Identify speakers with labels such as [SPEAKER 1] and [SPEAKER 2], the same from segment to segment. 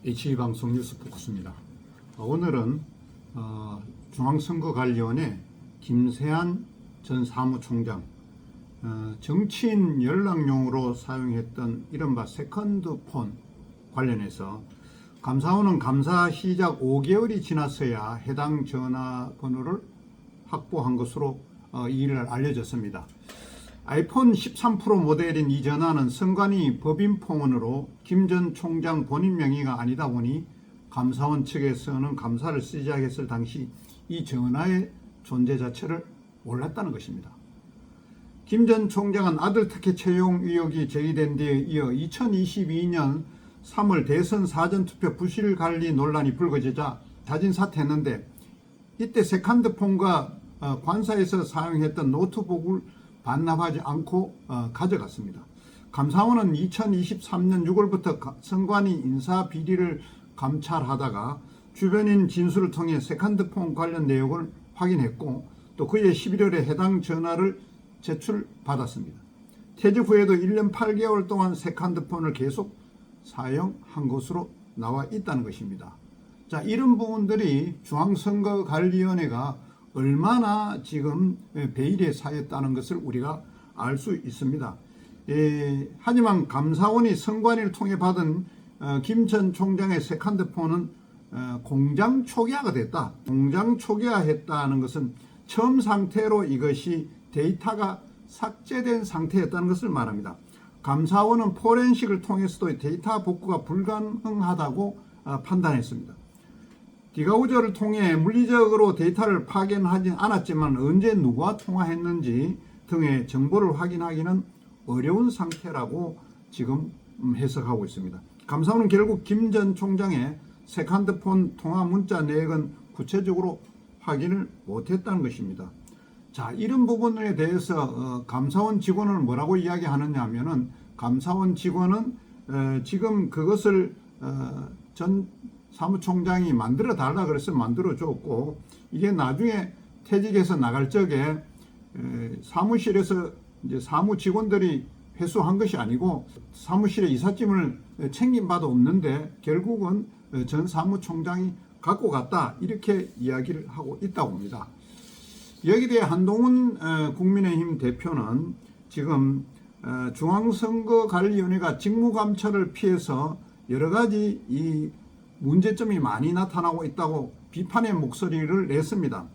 [SPEAKER 1] HB방송 뉴스포커스입니다. 오늘은 중앙선거관리위원회 김세한 전 사무총장 정치인 연락용으로 사용했던 이른바 세컨드폰 관련해서 감사원은 감사 시작 5개월이 지났어야 해당 전화번호를 확보한 것으로 이 일을 알려졌습니다. 아이폰 13 프로 모델인 이 전화는 선관위 법인폰으로 김 전 총장 본인 명의가 아니다 보니 감사원 측에서는 감사를 시작했을 당시 이 전화의 존재 자체를 몰랐다는 것입니다. 김 전 총장은 아들 특혜 채용 의혹이 제기된 데에 이어 2022년 3월 대선 사전투표 부실 관리 논란이 불거지자 자진 사퇴했는데, 이때 세컨드폰과 관사에서 사용했던 노트북을 반납하지 않고 가져갔습니다. 감사원은 2023년 6월부터 선관위 인사 비리를 감찰하다가 주변인 진술을 통해 세컨드폰 관련 내용을 확인했고, 또 그해 11월에 해당 전화를 제출받았습니다. 퇴직 후에도 1년 8개월 동안 세컨드폰을 계속 사용한 것으로 나와 있다는 것입니다. 자, 이런 부분들이 중앙선거관리위원회가 얼마나 지금 베일에 쌓였다는 것을 우리가 알 수 있습니다. 하지만 감사원이 선관위를 통해 받은 김 전 총장의 세컨드폰은 공장 초기화가 됐다. 공장 초기화했다는 것은 처음 상태로 이것이 데이터가 삭제된 상태였다는 것을 말합니다. 감사원은 포렌식을 통해서도 데이터 복구가 불가능하다고 판단했습니다. 디가우저를 통해 물리적으로 데이터를 파견하진 않았지만 언제 누구와 통화했는지 등의 정보를 확인하기는 어려운 상태라고 지금 해석하고 있습니다. 감사원은 결국 김 전 총장의 세컨드폰 통화 문자 내역은 구체적으로 확인을 못했다는 것입니다. 자, 이런 부분에 대해서 감사원 직원은 뭐라고 이야기하느냐 하면은, 감사원 직원은 지금 그것을 전 사무총장이 만들어 달라 그래서 만들어 줬고, 이게 나중에 퇴직해서 나갈 적에 사무실에서 이제 사무 직원들이 회수한 것이 아니고 사무실에 이삿짐을 챙긴 바도 없는데 결국은 전 사무총장이 갖고 갔다, 이렇게 이야기를 하고 있다고 합니다. 여기에 대해 한동훈 국민의힘 대표는 지금 중앙선거관리위원회가 직무감찰을 피해서 여러 가지 이 문제점이 많이 나타나고 있다고 비판의 목소리를 냈습니다.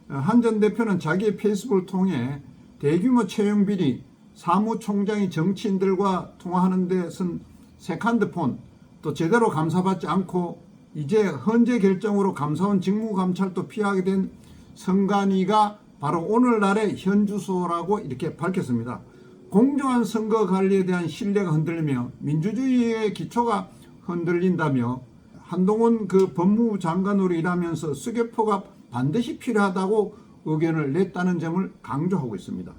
[SPEAKER 1] 한 전 대표는 자기의 페이스북을 통해 대규모 채용 비리, 사무총장이 정치인들과 통화하는 데 쓴 세컨드폰, 또 제대로 감사받지 않고 이제 헌재 결정으로 감사원 직무감찰도 피하게 된 선관위가 바로 오늘날의 현 주소라고 이렇게 밝혔습니다. 공정한 선거 관리에 대한 신뢰가 흔들리며 민주주의의 기초가 흔들린다며 한동훈 법무부 장관으로 일하면서 수개표가 반드시 필요하다고 의견을 냈다는 점을 강조하고 있습니다.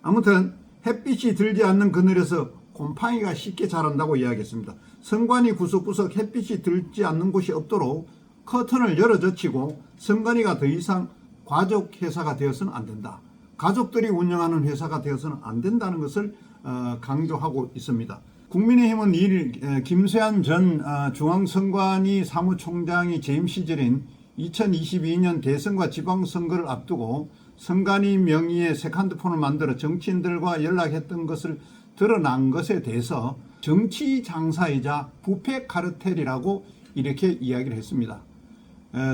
[SPEAKER 1] 아무튼 햇빛이 들지 않는 그늘에서 곰팡이가 쉽게 자란다고 이야기했습니다. 선관위 구석구석 햇빛이 들지 않는 곳이 없도록 커튼을 열어젖히고 선관위가 더 이상 과족회사가 되어서는 안 된다. 가족들이 운영하는 회사가 되어서는 안 된다는 것을 강조하고 있습니다. 국민의힘은 김세한 전 중앙선관위 사무총장이 재임 시절인 2022년 대선과 지방선거를 앞두고 선관위 명의의 세컨드폰을 만들어 정치인들과 연락했던 것을 드러난 것에 대해서 정치 장사이자 부패 카르텔이라고 이렇게 이야기를 했습니다.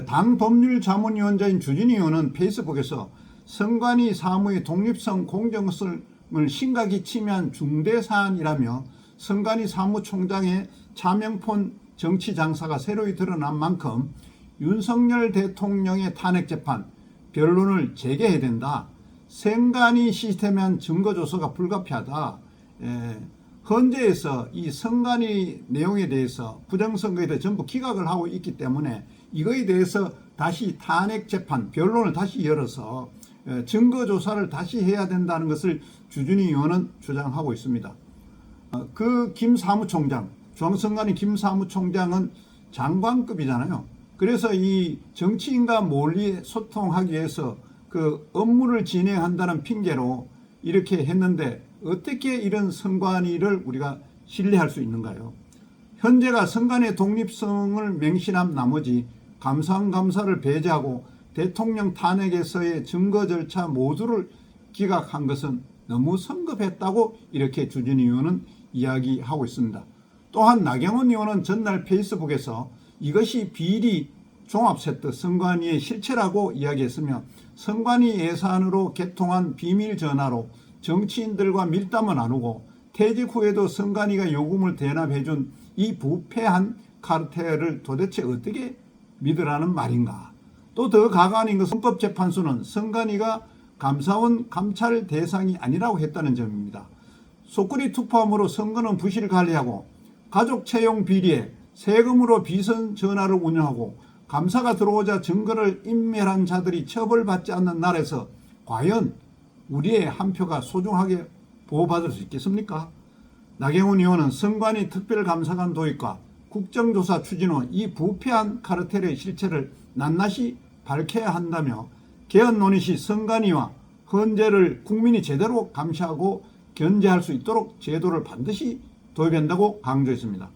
[SPEAKER 1] 당 법률자문위원장인 주진희 의원은 페이스북에서 선관위 사무의 독립성, 공정성을 심각히 침해한 중대사안이라며 선관위 사무총장의 차명폰 정치 장사가 새로이 드러난 만큼 윤석열 대통령의 탄핵재판, 변론을 재개해야 된다. 선관위 시스템에 한 증거조서가 불가피하다. 헌재에서 이 선관위 내용에 대해서 부정선거에 대해 전부 기각을 하고 있기 때문에 이거에 대해서 다시 탄핵재판, 변론을 다시 열어서 증거조사를 다시 해야 된다는 것을 주준희 의원은 주장하고 있습니다. 김 사무총장, 중앙선관위 김 사무총장은 장관급이잖아요. 그래서 이 정치인과 멀리 소통하기 위해서 업무를 진행한다는 핑계로 이렇게 했는데 어떻게 이런 선관위를 우리가 신뢰할 수 있는가요? 헌재가 선관위의 독립성을 맹신한 나머지 감사원 감사를 배제하고 대통령 탄핵에서의 증거 절차 모두를 기각한 것은 너무 성급했다고 이렇게 주진 의원은 이야기하고 있습니다. 또한 나경원 의원은 전날 페이스북에서 이것이 비리 종합세트 선관위의 실체라고 이야기했으며 선관위 예산으로 개통한 비밀 전화로 정치인들과 밀담을 나누고 퇴직 후에도 선관위가 요금을 대납해준 이 부패한 카르텔을 도대체 어떻게 믿으라는 말인가. 또 더 가관인 것은 헌법재판소는 선관위가 감사원 감찰 대상이 아니라고 했다는 점입니다. 속거리 투표함으로 선거는 부실 관리하고 가족 채용 비리에 세금으로 비선 전화를 운영하고 감사가 들어오자 증거를 인멸한 자들이 처벌받지 않는 나라에서 과연 우리의 한 표가 소중하게 보호받을 수 있겠습니까? 나경원 의원은 선관위 특별감사관 도입과 국정조사 추진 후 이 부패한 카르텔의 실체를 낱낱이 밝혀야 한다며 개헌 논의 시 선관위와 헌재를 국민이 제대로 감시하고 견제할 수 있도록 제도를 반드시 도입한다고 강조했습니다.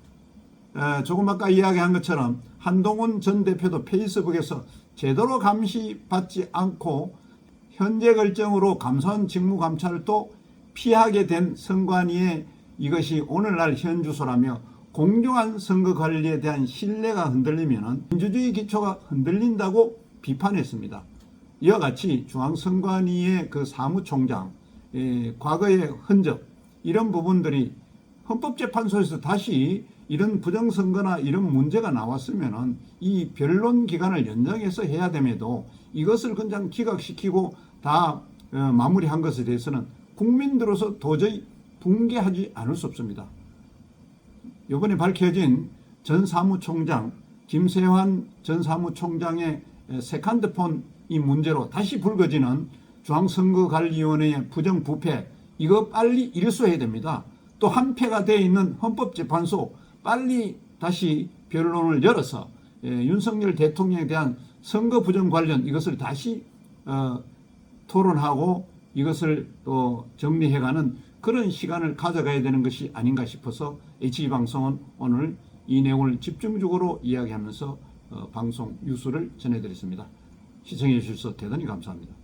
[SPEAKER 1] 조금 아까 이야기한 것처럼 한동훈 전 대표도 페이스북에서 제대로 감시받지 않고 현재 결정으로 감사원 직무감찰을 또 피하게 된 선관위의 이것이 오늘날 현 주소라며 공정한 선거 관리에 대한 신뢰가 흔들리면 민주주의 기초가 흔들린다고 비판했습니다. 이와 같이 중앙선관위의 그 사무총장, 과거의 흔적 이런 부분들이 헌법재판소에서 다시 이런 부정선거나 이런 문제가 나왔으면 이 변론 기간을 연장해서 해야 됨에도 이것을 그냥 기각시키고 다 마무리한 것에 대해서는 국민들로서 도저히 붕괴하지 않을 수 없습니다. 이번에 밝혀진 전 사무총장 김세환 전 사무총장의 세컨드폰 이 문제로 다시 불거지는 중앙선거관리위원회의 부정부패 이거 빨리 일수해야 됩니다. 또 한패가 되어 있는 헌법재판소 빨리 다시 변론을 열어서 윤석열 대통령에 대한 선거 부정 관련 이것을 다시 토론하고 이것을 또 정리해가는 그런 시간을 가져가야 되는 것이 아닌가 싶어서 HB방송은 오늘 이 내용을 집중적으로 이야기하면서 방송 뉴스를 전해드렸습니다. 시청해 주셔서 대단히 감사합니다.